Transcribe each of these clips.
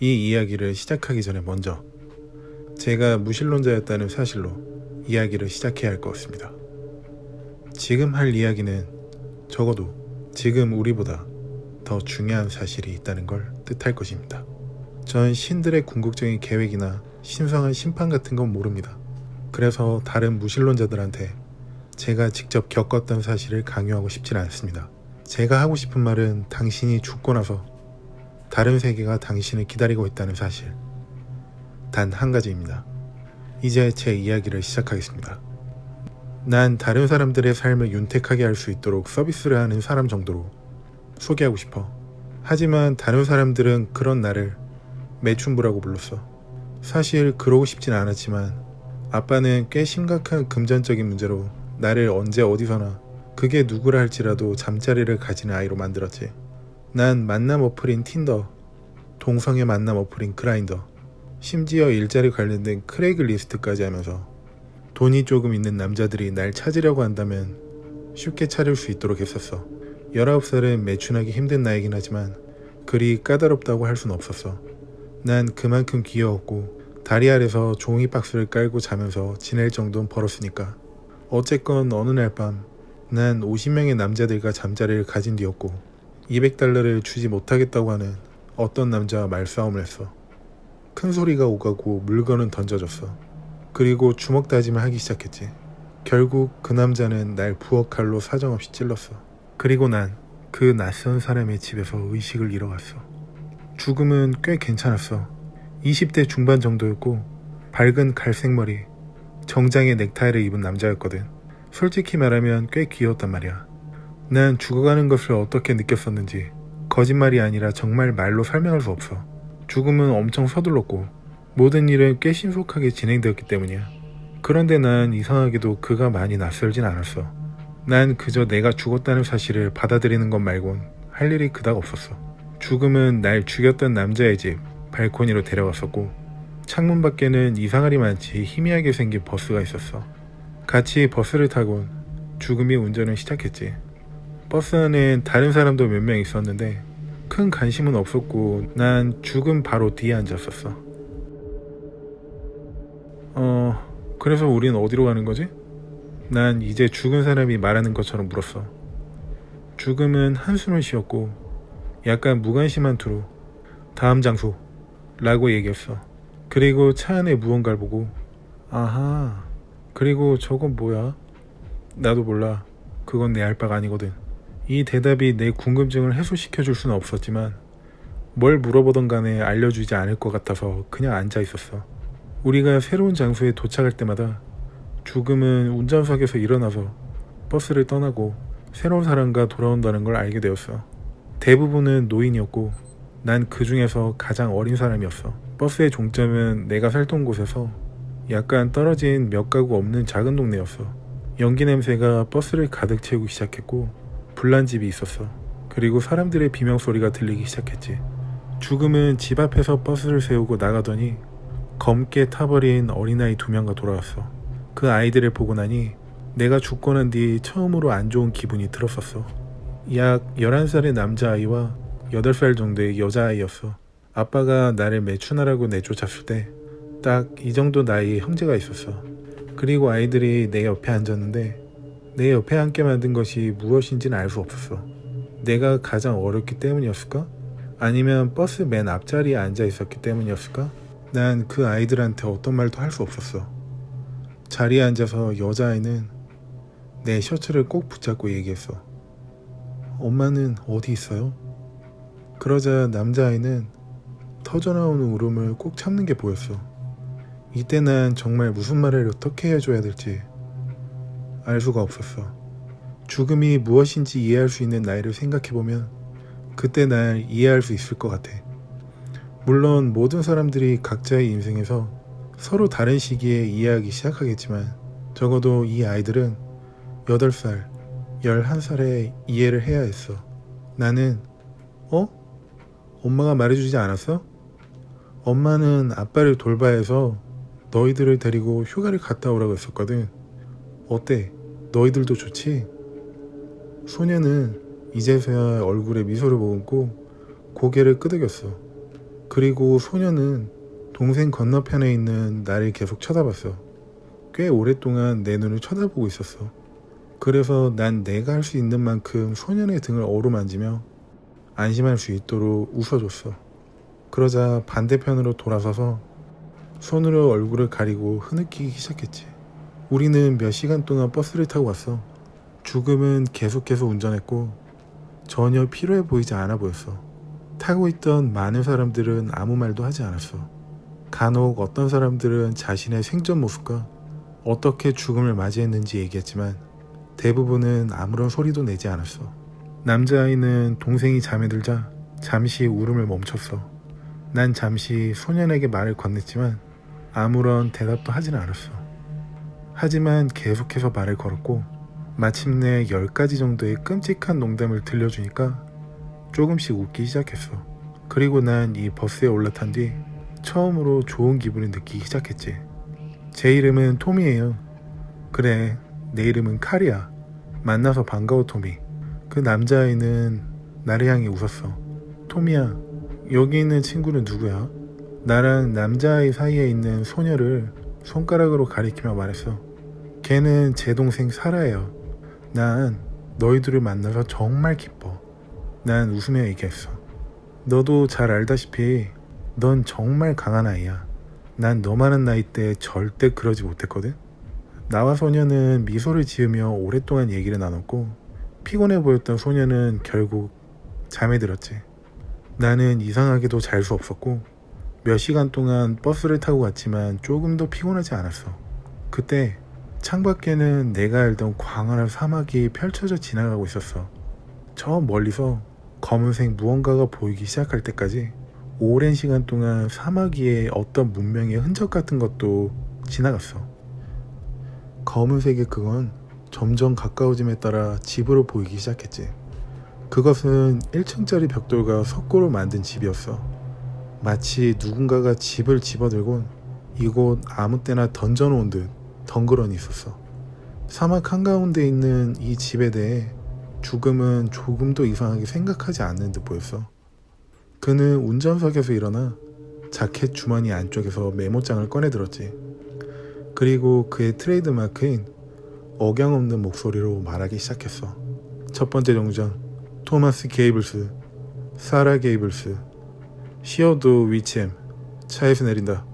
이 이야기를 시작하기 전에 먼저 제가 무신론자였다는 사실로 이야기를 시작해야 할 것 같습니다. 지금 할 이야기는 적어도 지금 우리보다 더 중요한 사실이 있다는 걸 뜻할 것입니다. 전 신들의 궁극적인 계획이나 신성한 심판 같은 건 모릅니다. 그래서 다른 무신론자들한테 제가 직접 겪었던 사실을 강요하고 싶진 않습니다. 제가 하고 싶은 말은 당신이 죽고 나서 다른 세계가 당신을 기다리고 있다는 사실, 단 한 가지입니다. 이제 제 이야기를 시작하겠습니다. 난 다른 사람들의 삶을 윤택하게 할 수 있도록 서비스를 하는 사람 정도로 소개하고 싶어. 하지만 다른 사람들은 그런 나를 매춘부라고 불렀어. 사실 그러고 싶진 않았지만 아빠는 꽤 심각한 금전적인 문제로 나를 언제 어디서나 그게 누구라 할지라도 잠자리를 가지는 아이로 만들었지. 난 만남 어플인 틴더, 동성애 만남 어플인 그라인더, 심지어 일자리 관련된 크레이글리스트까지 하면서 돈이 조금 있는 남자들이 날 찾으려고 한다면 쉽게 찾을 수 있도록 했었어. 19살은 매춘하기 힘든 나이긴 하지만 그리 까다롭다고 할 순 없었어. 난 그만큼 귀여웠고 다리 아래서 종이박스를 깔고 자면서 지낼 정도는 벌었으니까. 어쨌건 어느 날 밤 난 50명의 남자들과 잠자리를 가진 뒤였고 $200를 주지 못하겠다고 하는 어떤 남자와 말싸움을 했어. 큰 소리가 오가고 물건은 던져졌어. 그리고 주먹 다짐을 하기 시작했지. 결국 그 남자는 날 부엌 칼로 사정없이 찔렀어. 그리고 난 그 낯선 사람의 집에서 의식을 잃어갔어. 죽음은 꽤 괜찮았어. 20대 중반 정도였고 밝은 갈색 머리, 정장의 넥타이를 입은 남자였거든. 솔직히 말하면 꽤 귀여웠단 말이야. 난 죽어가는 것을 어떻게 느꼈었는지 거짓말이 아니라 정말 말로 설명할 수 없어. 죽음은 엄청 서둘렀고 모든 일은 꽤 신속하게 진행되었기 때문이야. 그런데 난 이상하게도 그가 많이 낯설진 않았어. 난 그저 내가 죽었다는 사실을 받아들이는 것 말곤 할 일이 그닥 없었어. 죽음은 날 죽였던 남자의 집 발코니로 데려갔었고 창문 밖에는 이상하리 많지 희미하게 생긴 버스가 있었어. 같이 버스를 타곤 죽음이 운전을 시작했지. 버스 안엔 다른 사람도 몇 명 있었는데 큰 관심은 없었고 난 죽음 바로 뒤에 앉았었어. 그래서 우린 어디로 가는 거지? 난 이제 죽은 사람이 말하는 것처럼 물었어. 죽음은 한숨을 쉬었고 약간 무관심한 투로 다음 장소 라고 얘기했어. 그리고 차 안에 무언가를 보고 아하, 그리고 저건 뭐야? 나도 몰라. 그건 내 알 바가 아니거든. 이 대답이 내 궁금증을 해소시켜줄 수는 없었지만 뭘 물어보던 간에 알려주지 않을 것 같아서 그냥 앉아 있었어. 우리가 새로운 장소에 도착할 때마다 죽음은 운전석에서 일어나서 버스를 떠나고 새로운 사람과 돌아온다는 걸 알게 되었어. 대부분은 노인이었고 난 그 중에서 가장 어린 사람이었어. 버스의 종점은 내가 살던 곳에서 약간 떨어진 몇 가구 없는 작은 동네였어. 연기 냄새가 버스를 가득 채우기 시작했고 불난 집이 있었어. 그리고 사람들의 비명소리가 들리기 시작했지. 죽음은 집 앞에서 버스를 세우고 나가더니 검게 타버린 어린아이 2명과 돌아왔어. 그 아이들을 보고 나니 내가 죽고 난 뒤 처음으로 안 좋은 기분이 들었었어. 약 11살의 남자아이와 8살 정도의 여자아이였어. 아빠가 나를 매춘하라고 내쫓았을 때 딱 이 정도 나이의 형제가 있었어. 그리고 아이들이 내 옆에 앉았는데 내 옆에 앉게 만든 것이 무엇인지는 알 수 없었어. 내가 가장 어렸기 때문이었을까? 아니면 버스 맨 앞자리에 앉아 있었기 때문이었을까? 난 그 아이들한테 어떤 말도 할 수 없었어. 자리에 앉아서 여자아이는 내 셔츠를 꼭 붙잡고 얘기했어. 엄마는 어디 있어요? 그러자 남자아이는 터져나오는 울음을 꼭 참는 게 보였어. 이때 난 정말 무슨 말을 어떻게 해줘야 될지 알 수가 없었어. 죽음이 무엇인지 이해할 수 있는 나이를 생각해보면 그때 날 이해할 수 있을 것 같아. 물론 모든 사람들이 각자의 인생에서 서로 다른 시기에 이해하기 시작하겠지만 적어도 이 아이들은 8살, 11살에 이해를 해야 했어. 나는 엄마가 말해주지 않았어? 엄마는 아빠를 돌봐야 해서 너희들을 데리고 휴가를 갔다 오라고 했었거든. 어때? 너희들도 좋지? 소녀는 이제서야 얼굴에 미소를 머금고 고개를 끄덕였어. 그리고 소녀는 동생 건너편에 있는 나를 계속 쳐다봤어. 꽤 오랫동안 내 눈을 쳐다보고 있었어. 그래서 난 내가 할 수 있는 만큼 소년의 등을 어루만지며 안심할 수 있도록 웃어줬어. 그러자 반대편으로 돌아서서 손으로 얼굴을 가리고 흐느끼기 시작했지. 우리는 몇 시간 동안 버스를 타고 왔어. 죽음은 계속해서 운전했고 전혀 필요해 보이지 않아 보였어. 타고 있던 많은 사람들은 아무 말도 하지 않았어. 간혹 어떤 사람들은 자신의 생전 모습과 어떻게 죽음을 맞이했는지 얘기했지만 대부분은 아무런 소리도 내지 않았어. 남자아이는 동생이 잠에 들자 잠시 울음을 멈췄어. 난 잠시 소년에게 말을 건넸지만 아무런 대답도 하진 않았어. 하지만 계속해서 말을 걸었고 마침내 10가지 정도의 끔찍한 농담을 들려주니까 조금씩 웃기 시작했어. 그리고 난 이 버스에 올라탄 뒤 처음으로 좋은 기분을 느끼기 시작했지. 제 이름은 톰이에요. 그래, 내 이름은 칼이야. 만나서 반가워, 토미. 그 남자아이는 나를 향해 웃었어. 톰이야, 여기 있는 친구는 누구야? 나랑 남자아이 사이에 있는 소녀를 손가락으로 가리키며 말했어. 걔는 제 동생 사라예요. 난 너희들을 만나서 정말 기뻐. 난 웃으며 얘기했어. 너도 잘 알다시피 넌 정말 강한 아이야. 난 너만한 나이 때 절대 그러지 못했거든. 나와 소녀는 미소를 지으며 오랫동안 얘기를 나눴고 피곤해 보였던 소녀는 결국 잠에 들었지. 나는 이상하게도 잘 수 없었고 몇 시간 동안 버스를 타고 갔지만 조금도 피곤하지 않았어. 그때 창밖에는 내가 알던 광활한 사막이 펼쳐져 지나가고 있었어. 저 멀리서 검은색 무언가가 보이기 시작할 때까지 오랜 시간 동안 사막 위에 어떤 문명의 흔적 같은 것도 지나갔어. 검은색의 그건 점점 가까워짐에 따라 집으로 보이기 시작했지. 그것은 1층짜리 벽돌과 석고로 만든 집이었어. 마치 누군가가 집을 집어들곤 이곳 아무 때나 던져놓은 듯 덩그러니 있었어. 사막 한가운데 있는 이 집에 대해 죽음은 조금도 이상하게 생각하지 않는 듯 보였어. 그는 운전석에서 일어나 자켓 주머니 안쪽에서 메모장을 꺼내 들었지. 그리고 그의 트레이드마크인 억양없는 목소리로 말하기 시작했어. 첫 번째 정장, 토마스 게이블스, 사라 게이블스, 시어도 위치엠, 차에서 내린다.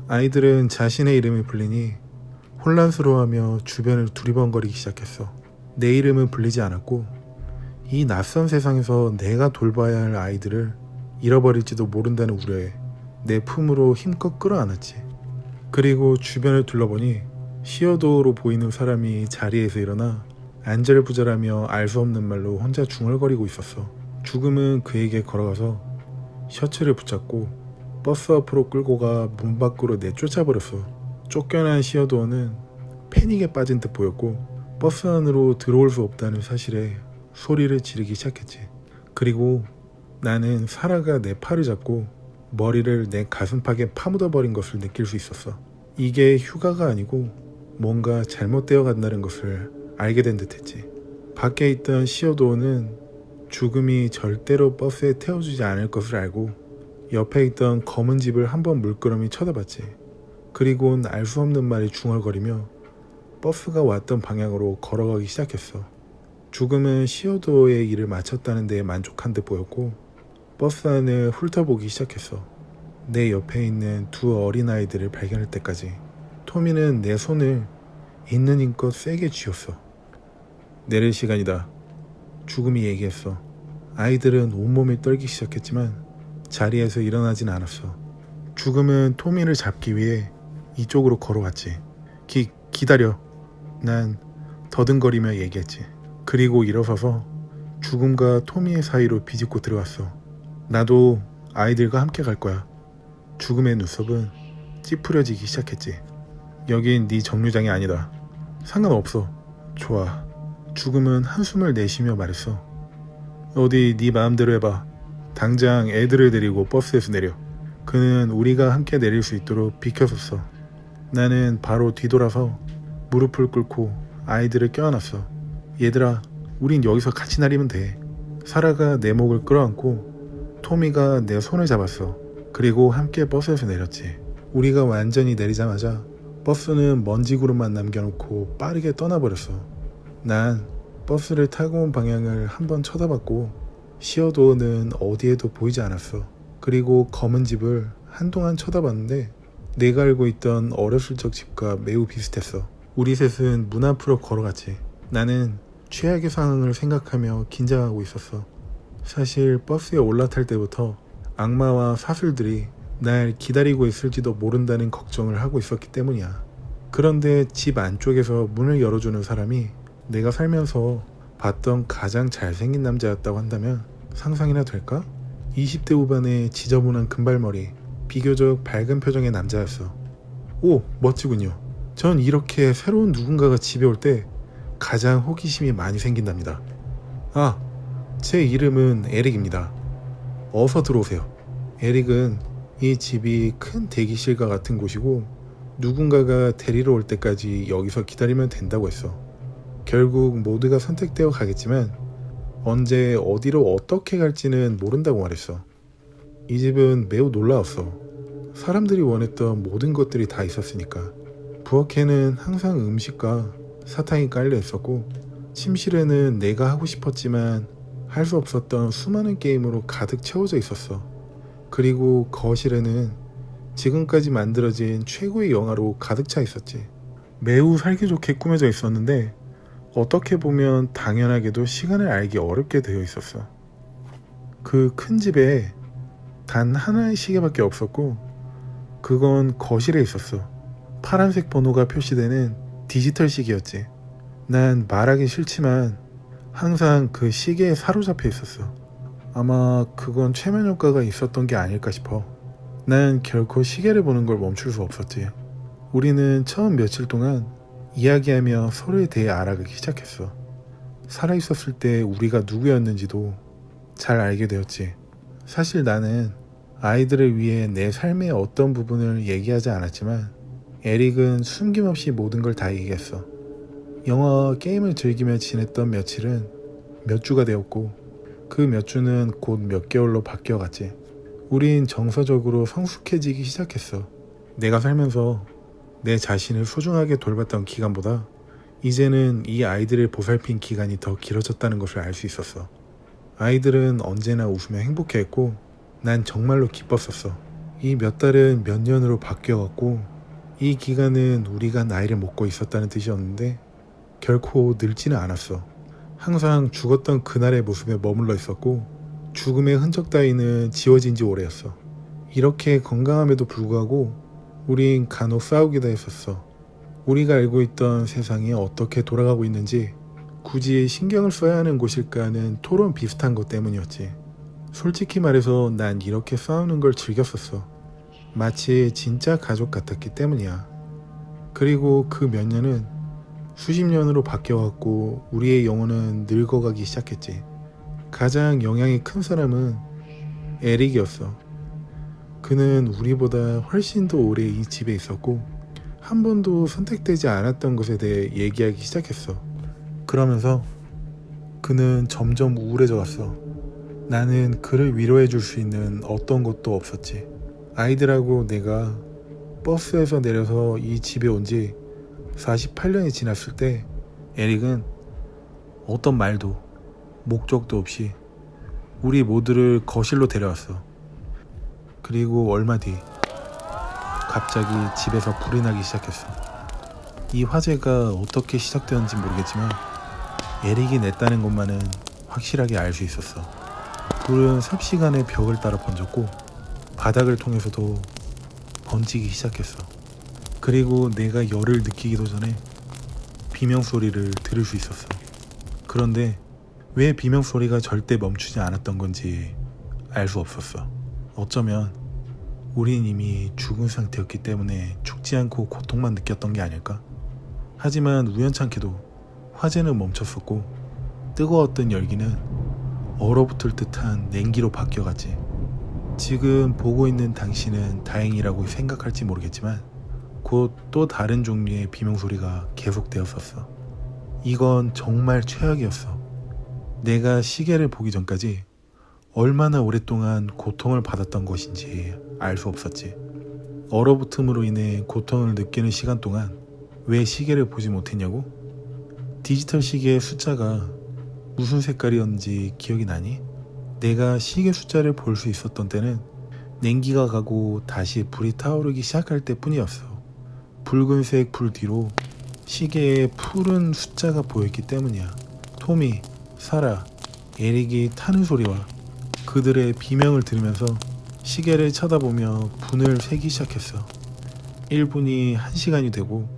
아이들은 자신의 이름이 불리니 혼란스러워하며 주변을 두리번거리기 시작했어. 내 이름은 불리지 않았고 이 낯선 세상에서 내가 돌봐야 할 아이들을 잃어버릴지도 모른다는 우려에 내 품으로 힘껏 끌어안았지. 그리고 주변을 둘러보니 시어도로 보이는 사람이 자리에서 일어나 안절부절하며 알 수 없는 말로 혼자 중얼거리고 있었어. 죽음은 그에게 걸어가서 셔츠를 붙잡고 버스 앞으로 끌고 가 문 밖으로 내쫓아버렸어. 쫓겨난 시어도어는 패닉에 빠진 듯 보였고 버스 안으로 들어올 수 없다는 사실에 소리를 지르기 시작했지. 그리고 나는 사라가 내 팔을 잡고 머리를 내 가슴팍에 파묻어버린 것을 느낄 수 있었어. 이게 휴가가 아니고 뭔가 잘못되어 간다는 것을 알게 된 듯했지. 밖에 있던 시어도어는 죽음이 절대로 버스에 태워주지 않을 것을 알고 옆에 있던 검은 집을 한번 물끄러미 쳐다봤지. 그리고는 알 수 없는 말이 중얼거리며 버스가 왔던 방향으로 걸어가기 시작했어. 죽음은 시어도어의 일을 마쳤다는 데에 만족한 듯 보였고 버스 안을 훑어보기 시작했어. 내 옆에 있는 두 어린아이들을 발견할 때까지. 토미는 내 손을 있는 힘껏 세게 쥐었어. 내릴 시간이다. 죽음이 얘기했어. 아이들은 온몸을 떨기 시작했지만 자리에서 일어나진 않았어. 죽음은 토미를 잡기 위해 이쪽으로 걸어왔지. 기다려. 난 더듬거리며 얘기했지. 그리고 일어서서 죽음과 토미의 사이로 비집고 들어왔어. 나도 아이들과 함께 갈 거야. 죽음의 눈썹은 찌푸려지기 시작했지. 여긴 네 정류장이 아니다. 상관없어. 좋아. 죽음은 한숨을 내쉬며 말했어. 어디 네 마음대로 해봐. 당장 애들을 데리고 버스에서 내려. 그는 우리가 함께 내릴 수 있도록 비켜섰어. 나는 바로 뒤돌아서 무릎을 꿇고 아이들을 껴안았어. 얘들아, 우린 여기서 같이 내리면 돼. 사라가 내 목을 끌어안고 토미가 내 손을 잡았어. 그리고 함께 버스에서 내렸지. 우리가 완전히 내리자마자 버스는 먼지 구름만 남겨놓고 빠르게 떠나버렸어. 난 버스를 타고 온 방향을 한번 쳐다봤고 시어도어는 어디에도 보이지 않았어. 그리고 검은 집을 한동안 쳐다봤는데 내가 알고 있던 어렸을 적 집과 매우 비슷했어. 우리 셋은 문 앞으로 걸어갔지. 나는 최악의 상황을 생각하며 긴장하고 있었어. 사실 버스에 올라탈 때부터 악마와 사슬들이 날 기다리고 있을지도 모른다는 걱정을 하고 있었기 때문이야. 그런데 집 안쪽에서 문을 열어주는 사람이 내가 살면서 봤던 가장 잘생긴 남자였다고 한다면 상상이나 될까? 20대 후반의 지저분한 금발머리, 비교적 밝은 표정의 남자였어. 오, 멋지군요. 전 이렇게 새로운 누군가가 집에 올 때 가장 호기심이 많이 생긴답니다. 아, 제 이름은 에릭입니다. 어서 들어오세요. 에릭은 이 집이 큰 대기실과 같은 곳이고 누군가가 데리러 올 때까지 여기서 기다리면 된다고 했어. 결국 모두가 선택되어 가겠지만 언제 어디로 어떻게 갈지는 모른다고 말했어. 이 집은 매우 놀라웠어. 사람들이 원했던 모든 것들이 다 있었으니까. 부엌에는 항상 음식과 사탕이 깔려 있었고 침실에는 내가 하고 싶었지만 할 수 없었던 수많은 게임으로 가득 채워져 있었어. 그리고 거실에는 지금까지 만들어진 최고의 영화로 가득 차 있었지. 매우 살기 좋게 꾸며져 있었는데 어떻게 보면 당연하게도 시간을 알기 어렵게 되어 있었어. 그 큰 집에 단 하나의 시계밖에 없었고 그건 거실에 있었어. 파란색 번호가 표시되는 디지털 시계였지. 난 말하기 싫지만 항상 그 시계에 사로잡혀 있었어. 아마 그건 최면 효과가 있었던 게 아닐까 싶어. 난 결코 시계를 보는 걸 멈출 수 없었지. 우리는 처음 며칠 동안 이야기하며 서로에 대해 알아가기 시작했어. 살아있었을 때 우리가 누구였는지도 잘 알게 되었지. 사실 나는 아이들을 위해 내 삶의 어떤 부분을 얘기하지 않았지만 에릭은 숨김없이 모든 걸 다 얘기했어. 영화와 게임을 즐기며 지냈던 며칠은 몇 주가 되었고 그 몇 주는 곧 몇 개월로 바뀌어갔지. 우린 정서적으로 성숙해지기 시작했어. 내가 살면서 내 자신을 소중하게 돌봤던 기간보다 이제는 이 아이들을 보살핀 기간이 더 길어졌다는 것을 알 수 있었어. 아이들은 언제나 웃으며 행복해했고 난 정말로 기뻤었어. 이 몇 달은 몇 년으로 바뀌어갔고 이 기간은 우리가 나이를 먹고 있었다는 뜻이었는데 결코 늙지는 않았어. 항상 죽었던 그날의 모습에 머물러 있었고 죽음의 흔적 따위는 지워진 지 오래였어. 이렇게 건강함에도 불구하고 우린 간혹 싸우기도 했었어. 우리가 알고 있던 세상이 어떻게 돌아가고 있는지 굳이 신경을 써야 하는 곳일까 하는 토론 비슷한 것 때문이었지. 솔직히 말해서 난 이렇게 싸우는 걸 즐겼었어. 마치 진짜 가족 같았기 때문이야. 그리고 그 몇 년은 수십 년으로 바뀌어갔고 우리의 영혼은 늙어가기 시작했지. 가장 영향이 큰 사람은 에릭이었어. 그는 우리보다 훨씬 더 오래 이 집에 있었고 한 번도 선택되지 않았던 것에 대해 얘기하기 시작했어. 그러면서 그는 점점 우울해져 갔어. 나는 그를 위로해 줄 수 있는 어떤 것도 없었지. 아이들하고 내가 버스에서 내려서 이 집에 온 지 48년이 지났을 때 에릭은 어떤 말도 목적도 없이 우리 모두를 거실로 데려왔어. 그리고 얼마 뒤 갑자기 집에서 불이 나기 시작했어. 이 화재가 어떻게 시작되었는지 모르겠지만 에릭이 냈다는 것만은 확실하게 알 수 있었어. 불은 삽시간에 벽을 따라 번졌고 바닥을 통해서도 번지기 시작했어. 그리고 내가 열을 느끼기도 전에 비명소리를 들을 수 있었어. 그런데 왜 비명소리가 절대 멈추지 않았던 건지 알 수 없었어. 어쩌면 우린 이미 죽은 상태였기 때문에 죽지 않고 고통만 느꼈던 게 아닐까? 하지만 우연찮게도 화재는 멈췄었고 뜨거웠던 열기는 얼어붙을 듯한 냉기로 바뀌어갔지. 지금 보고 있는 당신은 다행이라고 생각할지 모르겠지만 곧 또 다른 종류의 비명소리가 계속되었었어. 이건 정말 최악이었어. 내가 시계를 보기 전까지 얼마나 오랫동안 고통을 받았던 것인지 알 수 없었지. 얼어붙음으로 인해 고통을 느끼는 시간 동안 왜 시계를 보지 못했냐고? 디지털 시계의 숫자가 무슨 색깔이었는지 기억이 나니? 내가 시계 숫자를 볼 수 있었던 때는 냉기가 가고 다시 불이 타오르기 시작할 때뿐이었어. 붉은색 불 뒤로 시계에 푸른 숫자가 보였기 때문이야. 토미, 사라, 에릭이 타는 소리와 그들의 비명을 들으면서 시계를 쳐다보며 분을 세기 시작했어. 1분이 1시간이 되고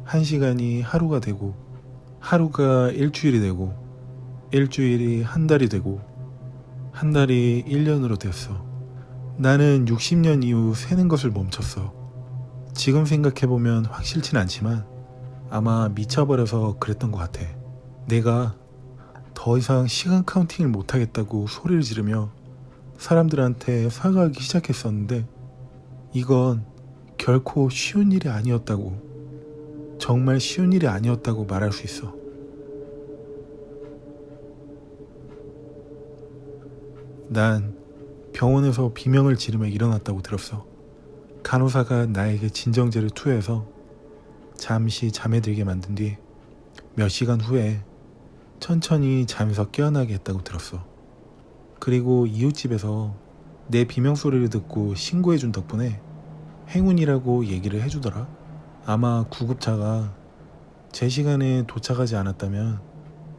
1시간이 하루가 되고 하루가 일주일이 되고 일주일이 한 달이 되고 한 달이 1년으로 되었어. 나는 60년 이후 세는 것을 멈췄어. 지금 생각해보면 확실치는 않지만 아마 미쳐버려서 그랬던 것 같아. 내가 더 이상 시간 카운팅을 못하겠다고 소리를 지르며 사람들한테 사과하기 시작했었는데 이건 결코 쉬운 일이 아니었다고, 정말 쉬운 일이 아니었다고 말할 수 있어. 난 병원에서 비명을 지르며 일어났다고 들었어. 간호사가 나에게 진정제를 투여해서 잠시 잠에 들게 만든 뒤 몇 시간 후에 천천히 잠에서 깨어나게 했다고 들었어. 그리고 이웃집에서 내 비명소리를 듣고 신고해준 덕분에 행운이라고 얘기를 해주더라. 아마 구급차가 제 시간에 도착하지 않았다면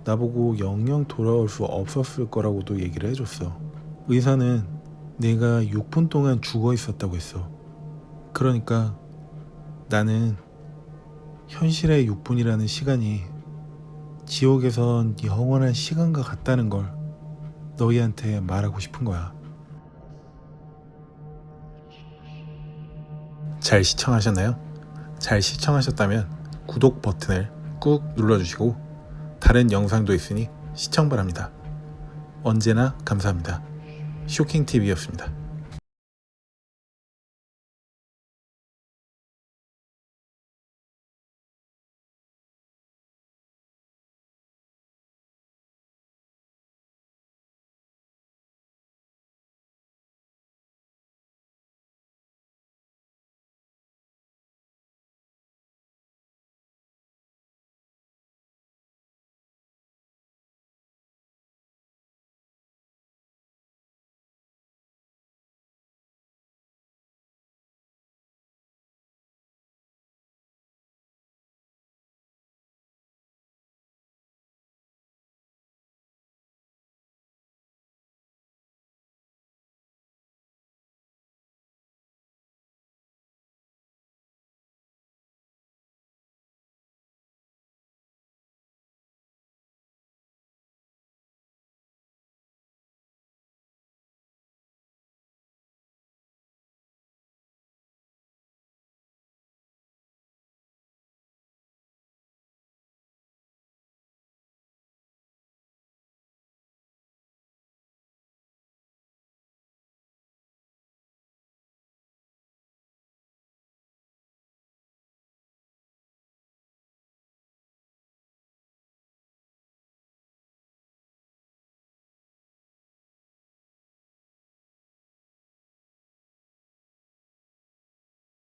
나보고 영영 돌아올 수 없었을 거라고도 얘기를 해줬어. 의사는 내가 6분 동안 죽어 있었다고 했어. 그러니까 나는 현실의 6분이라는 시간이 지옥에선 영원한 시간과 같다는 걸 너희한테 말하고 싶은 거야. 잘 시청하셨나요? 잘 시청하셨다면 구독 버튼을 꾹 눌러주시고 다른 영상도 있으니 시청 바랍니다. 언제나 감사합니다. 쇼킹TV였습니다.